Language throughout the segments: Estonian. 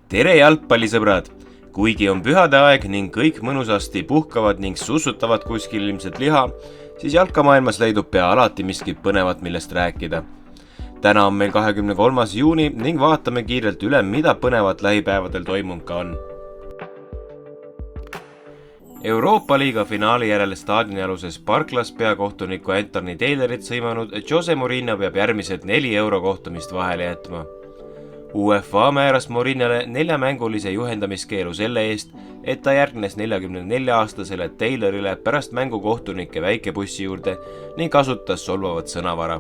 Tere jalgpallisõbrad! Kuigi on pühade aeg ning kõik mõnusasti puhkavad ning sussutavad kuskil ilmselt liha, siis jalkamaailmas leidub pea alati miski põnevat, millest rääkida. Täna on meil 23. juuni ning vaatame kiirelt üle, mida põnevat lähipäevadel toimunud ka on. Euroopa Liiga finaali järel staadionialuses Parklas peakohtuniku Anthony Taylorit sõimanud Jose Mourinho peab järgmised 4 eurokohtumist vahele jätma. UEFA määras Mourinhole 4-mängulise juhendamiskeelu selle eest, et ta järgnes 44-aastasele Taylorile pärast mängukohtunike väikebussi juurde ning kasutas solvavat sõnavara.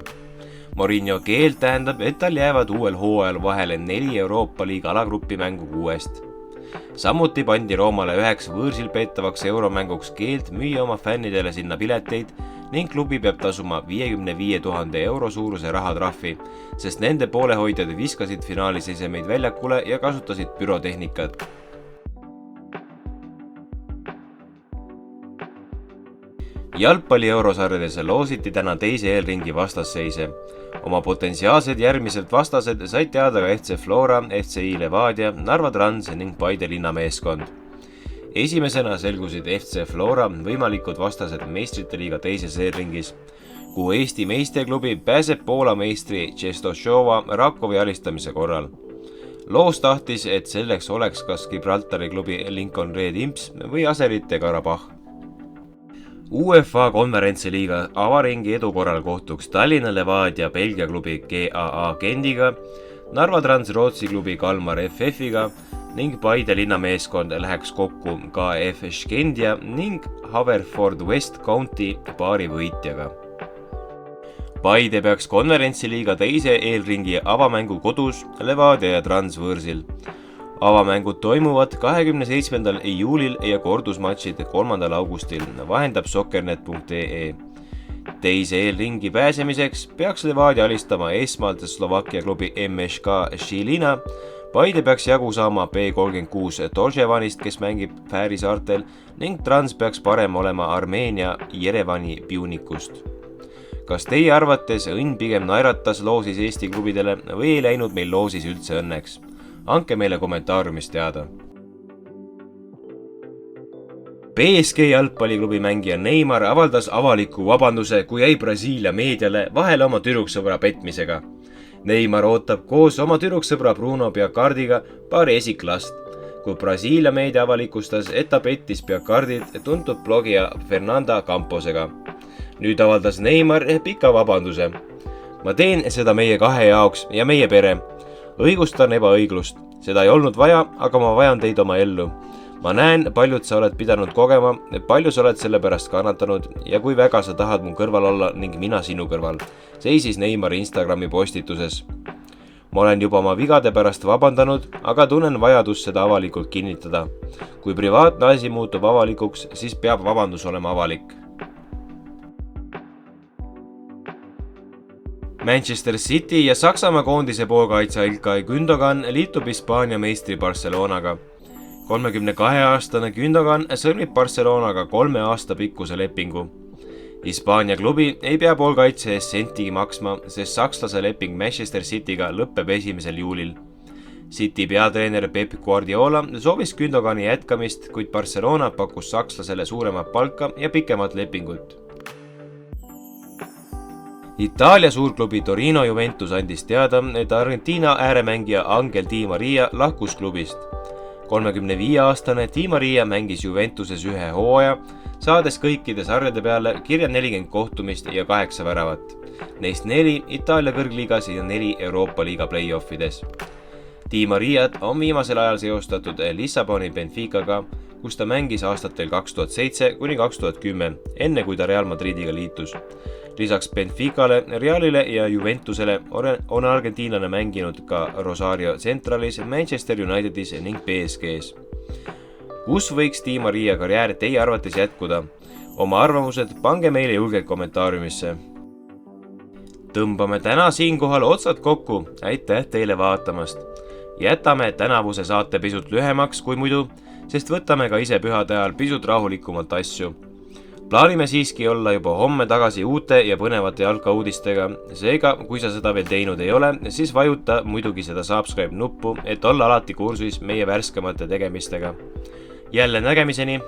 Mourinho keeld tähendab, et tal jäävad uuel hooajal vahele 4 Euroopa Liiga alagrupi mängu 6. Samuti pandi Roomale 9 võõrsil peetavaks euromänguks keeld müüa oma fännidele sinna pileteid ning klubi peab tasuma 55 000 euro suuruse rahatrahvi, sest nende poolehoidjad viskasid finaalis esemeid väljakule ja kasutasid pürotehnikat. Jalgpalli eurosarjades loositi täna teise eelringi vastasseise. Oma potentsiaalsed järgmised vastased said teada ka FC Flora, FCI Levadia, Narva Trans ning Paide linnameeskond. Esimesena selgusid FC Flora võimalikud vastased meistrite liiga teises eelringis, kuhu Eesti meisterklubi pääseb Poola meistri Częstochowa Rakowi alistamise korral. Loos tahtis, et selleks oleks kas Gibraltari klubi Lincoln Red Imps või Aserite Karabakh. UEFA konverentsiliiga avaringi edu korral kohtuks Tallinna Levadia Belgia klubi GAA Gendiga, Narva Trans Rootsi klubi Kalmar FF-iga ning Paide linnameeskond läheks kokku KF Skendia ning Haverford West County paari võitjaga. Paide peaks konverentsiliiga teise eelringi avamängu kodus Levadia ja Trans võõrsil. Avamängud toimuvad 27. juulil ja kordusmatšid 3. augustil, vahendab soccernet.ee. Teise eelringi pääsemiseks peaks Levadia alistama esmalt Slovakkia klubi MŠK Žilina, Paide peaks jagu saama B36 Torževanist, kes mängib Fääri saartel, ning Trans peaks parem olema Armeenia Jerevani Piunikust. Kas teie arvates õnn pigem naeratas loosis Eesti klubidele või ei läinud meil loosis üldse õnneks? Anke meile kommentaariumis teada. PSG jalgpalliklubi mängija Neymar avaldas avaliku vabanduse, kui jäi Brasiilia meediale vahele oma tüdruksõbra petmisega. Neymar ootab koos oma tüdruksõbra Bruno Piacardiga paari esiklast, kui Brasiilia meedia avalikustas, et ta pettis Piacardit tuntud blogija Fernanda Camposega. Nüüd avaldas Neymar pika vabanduse. Ma teen seda meie kahe jaoks ja meie pere. Õigustan ebaõiglust. Seda ei olnud vaja, aga ma vajan teid oma ellu. Ma näen, paljud sa oled pidanud kogema, palju sa oled selle pärast kannatanud ja kui väga sa tahad mu kõrval olla ning mina sinu kõrval, seisis Neymar Instagrami postituses. Ma olen juba oma vigade pärast vabandanud, aga tunnen vajadust seda avalikult kinnitada. Kui privaatne asi muutub avalikuks, siis peab vabandus olema avalik. Manchester City ja Saksamaa koondise poolkaitse Ilkay Gündogan liitub Hispaania meistri Barcelonaga. 32-aastane Gündogan sõlmib Barcelonaga 3 aasta pikkuse lepingu. Hispaania klubi ei pea poolkaitse eest sentigi maksma, sest sakslase leping Manchester Cityga lõpeb 1. juulil. City peatreener Pep Guardiola soovis Gündogani jätkamist, kuid Barcelona pakkus sakslasele suuremat palka ja pikemat lepingut. Itaalia suurklubi Torino Juventus andis teada, et Argentiina ääremängija Angel Di Maria lahkus klubist. 35-aastane Di Maria mängis Juventuses 1 hooaja, saades kõikide sarjade peale kirja 40 kohtumist ja 8 väravat. Neist 4 Itaalia kõrgliigas ja 4 Euroopa Liiga play-offides. Di Mariat on viimasel ajal seostatud Lissaboni Benficaga, kus ta mängis aastatel 2007–2010, enne kui ta Real Madridiga liitus. Lisaks Benficale, Realile ja Juventusele on argentiinlane mänginud ka Rosario Centralis, Manchester Unitedis ning PSG-s. Kus võiks Di Maria karjäär teie arvates jätkuda? Oma arvamused pange meile julgelt kommentaariumisse. Tõmbame täna siinkohal otsad kokku, aitäh teile vaatamast. Jätame tänavuse saate pisut lühemaks kui muidu, sest võtame ka ise pühade ajal pisut rahulikumalt asju. Plaanime siiski olla juba homme tagasi uute ja põnevate jalkauudistega, seega kui sa seda veel teinud ei ole, siis vajuta muidugi seda subscribe nuppu, et olla alati kursus meie värskemate tegemistega. Jälle nägemiseni!